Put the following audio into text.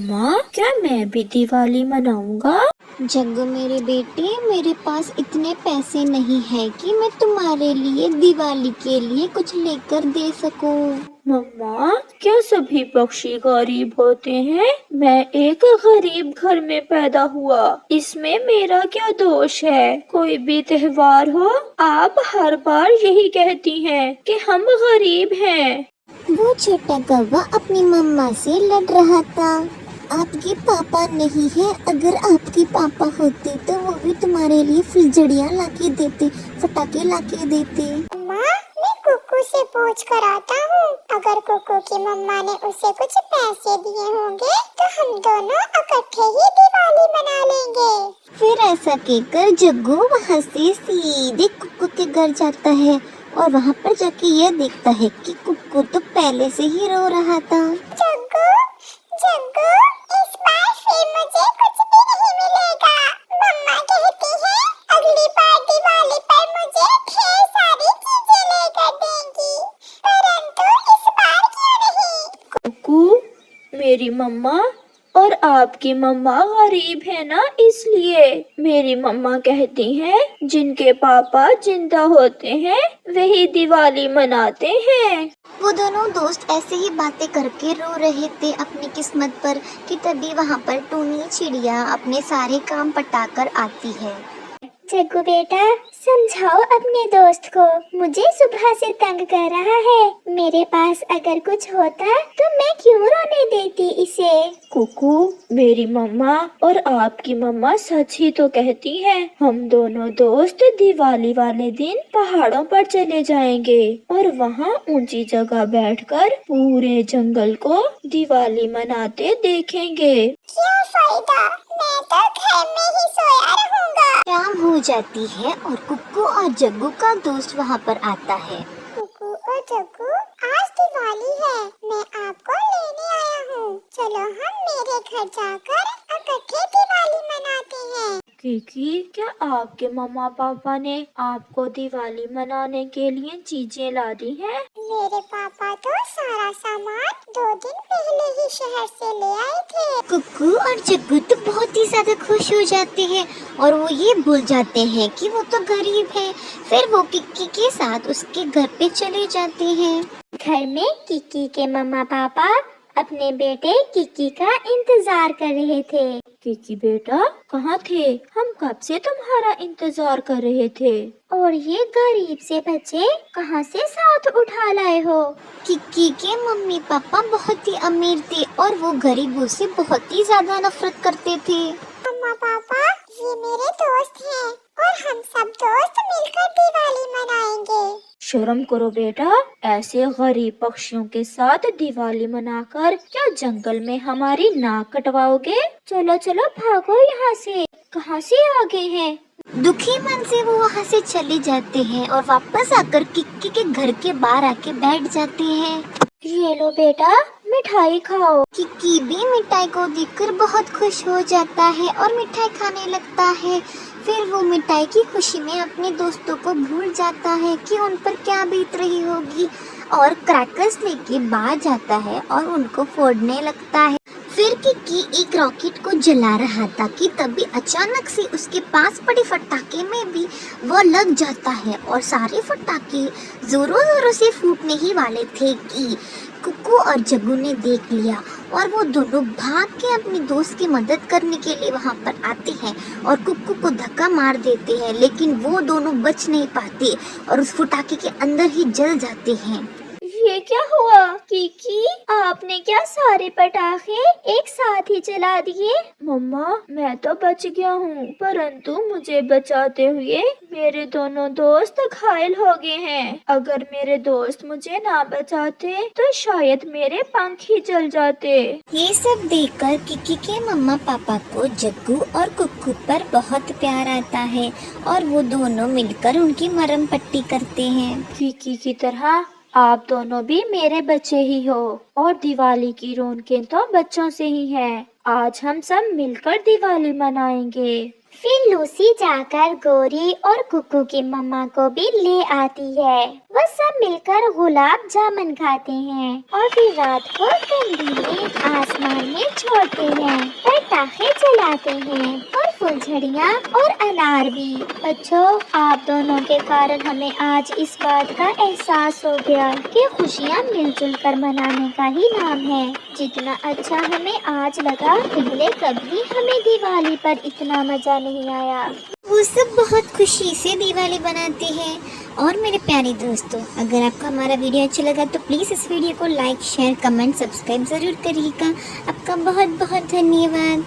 मम्मा, क्या मैं भी दिवाली मनाऊंगा? जग्गू मेरे बेटे, मेरे पास इतने पैसे नहीं है कि मैं तुम्हारे लिए दिवाली के लिए कुछ लेकर दे सकूं। मम्मा, क्या सभी पक्षी गरीब होते हैं? मैं एक गरीब घर में पैदा हुआ, इसमें मेरा क्या दोष है? कोई भी त्योहार हो, आप हर बार यही कहती हैं कि हम गरीब हैं। वो छोटा कौवा अपनी मम्मा से लड़ रहा था। आपके पापा नहीं है, अगर आपके पापा होते तो वो भी तुम्हारे लिए फुलझड़ियाँ लाके देते, पटाखे लाके देते। मम्मा, मैं कुकू से पूछ कर आता हूँ। अगर कुकू की मम्मा ने उसे कुछ पैसे दिए होंगे तो हम दोनों इकट्ठे ही दिवाली मना लेंगे। फिर ऐसा कहकर जग्गू वहाँ से सीधे कुक्कू के घर जाता है और वहाँ पर जाके ये देखता है कि कुक्कू तो पहले से ही रो रहा था। जग्गू, जग्गू, इस बार फिर मुझे कुछ भी नहीं मिलेगा। मम्मा कहती है अगली बार दिवाली पर मुझे ढेर सारी चीजें लेकर देंगी, परंतु इस बार क्यों नहीं? कुकू, मेरी मम्मा और आपकी मम्मा गरीब है ना, इसलिए मेरी मम्मा कहती हैं जिनके पापा जिंदा होते हैं वही दिवाली मनाते हैं। वो दोनों दोस्त ऐसे ही बातें करके रो रहे थे अपनी किस्मत पर कि तभी वहाँ पर टूनी चिड़िया अपने सारे काम पटाकर आती है। जग्गू बेटा, समझाओ अपने दोस्त को, मुझे सुबह से तंग कर रहा है। मेरे पास अगर कुछ होता तो मैं क्यों रोने देती इसे। कुकू, मेरी मम्मा और आपकी मम्मा सच ही तो कहती हैं। हम दोनों दोस्त दिवाली वाले दिन पहाड़ों पर चले जाएंगे और वहाँ ऊंची जगह बैठकर पूरे जंगल को दिवाली मनाते देखेंगे। क्या फायदा, मैं तो घर में ही सोया रहूंगा। शाम हो जाती है और कुक्कू और जग्गू का दोस्त वहाँ पर आता है। कुकू और जग्गू, आज दिवाली है, मैं आपको लेने आया हूँ। चलो हम मेरे घर जाकर इकट्ठे दिवाली मनाते हैं। क्योंकि क्या आपके मम्मा पापा ने आपको दिवाली मनाने के लिए चीजें ला दी हैं? मेरे पापा तो सारा सामान 2 दिन पहले ही शहर से ले आए थे। कुक्कू और जग्गू तो बहुत ही ज्यादा खुश हो जाते हैं और वो ये भूल जाते हैं कि वो तो गरीब है। फिर वो किक्की के साथ उसके घर पे चले जाते हैं। घर में किक्की के मम्मा पापा अपने बेटे किक्की का इंतजार कर रहे थे। किकी बेटा, कहाँ थे? हम कब से तुम्हारा इंतजार कर रहे थे। और ये गरीब से बच्चे कहाँ से साथ उठा लाए हो? किक्की के मम्मी पापा बहुत ही अमीर थे और वो गरीबों से बहुत ही ज्यादा नफरत करते थे। मम्मा पापा, ये मेरे दोस्त हैं और हम सब दोस्त मिलकर दिवाली मनाएंगे। शर्म करो बेटा, ऐसे गरीब पक्षियों के साथ दिवाली मनाकर क्या जंगल में हमारी नाक कटवाओगे? चलो चलो भागो यहाँ से। कहाँ से आ गए हैं? दुखी मन से वो वहाँ से चले जाते हैं और वापस आकर किक्की के घर के बाहर आके बैठ जाते हैं। ये लो बेटा, मिठाई खाओ। किक्की भी मिठाई को देखकर बहुत खुश हो जाता है और मिठाई खाने लगता है। फिर वो मिठाई की खुशी में अपने दोस्तों को भूल जाता है कि उन पर क्या बीत रही होगी और क्रैकर्स लेके बाहर जाता है और उनको फोड़ने लगता है। फिर किक्की एक रॉकेट को जला रहा था कि तभी अचानक से उसके पास पड़े फटाके में भी वो लग जाता है और सारे फटाके जोरों जोरों से फूटने ही वाले थे कि कुक्कू और जग्गू ने देख लिया और वो दोनों भाग के अपने दोस्त की मदद करने के लिए वहाँ पर आते हैं और कुक्कू को धक्का मार देते हैं, लेकिन वो दोनों बच नहीं पाते और उस फटाके के अंदर ही जल जाते हैं। ये क्या हुआ किकी? आपने क्या सारे पटाखे एक साथ ही जला दिए? मम्मा, मैं तो बच गया हूँ, परंतु मुझे बचाते हुए मेरे दोनों दोस्त घायल हो गए हैं। अगर मेरे दोस्त मुझे ना बचाते तो शायद मेरे पंख ही जल जाते। ये सब देखकर किक्की के मम्मा पापा को जग्गू और कुक्कू पर बहुत प्यार आता है और वो दोनों मिलकर उनकी मरहम पट्टी करते हैं। किकी की तरह आप दोनों भी मेरे बच्चे ही हो और दिवाली की रौनकें तो बच्चों से ही है। आज हम सब मिलकर दिवाली मनाएंगे। फिर लूसी जाकर गोरी और कुकू की मम्मा को भी ले आती है। वो सब मिलकर गुलाब जामुन खाते हैं और फिर रात को कंदीलें आसमान में छोड़ते हैं, पटाखे चलाते हैं और फुलझड़ियाँ और अनार भी। बच्चों, आप दोनों के कारण हमें आज इस बात का एहसास हो गया कि खुशियाँ मिलजुल कर मनाने का ही नाम है। जितना अच्छा हमें आज लगा, पहले कभी हमें दिवाली पर इतना मजा नहीं आया। वो सब बहुत खुशी से दिवाली बनाते हैं। और मेरे प्यारे दोस्तों, अगर आपको हमारा वीडियो अच्छा लगा तो प्लीज़ इस वीडियो को लाइक, शेयर, कमेंट, सब्सक्राइब ज़रूर करिएगा। आपका बहुत बहुत धन्यवाद।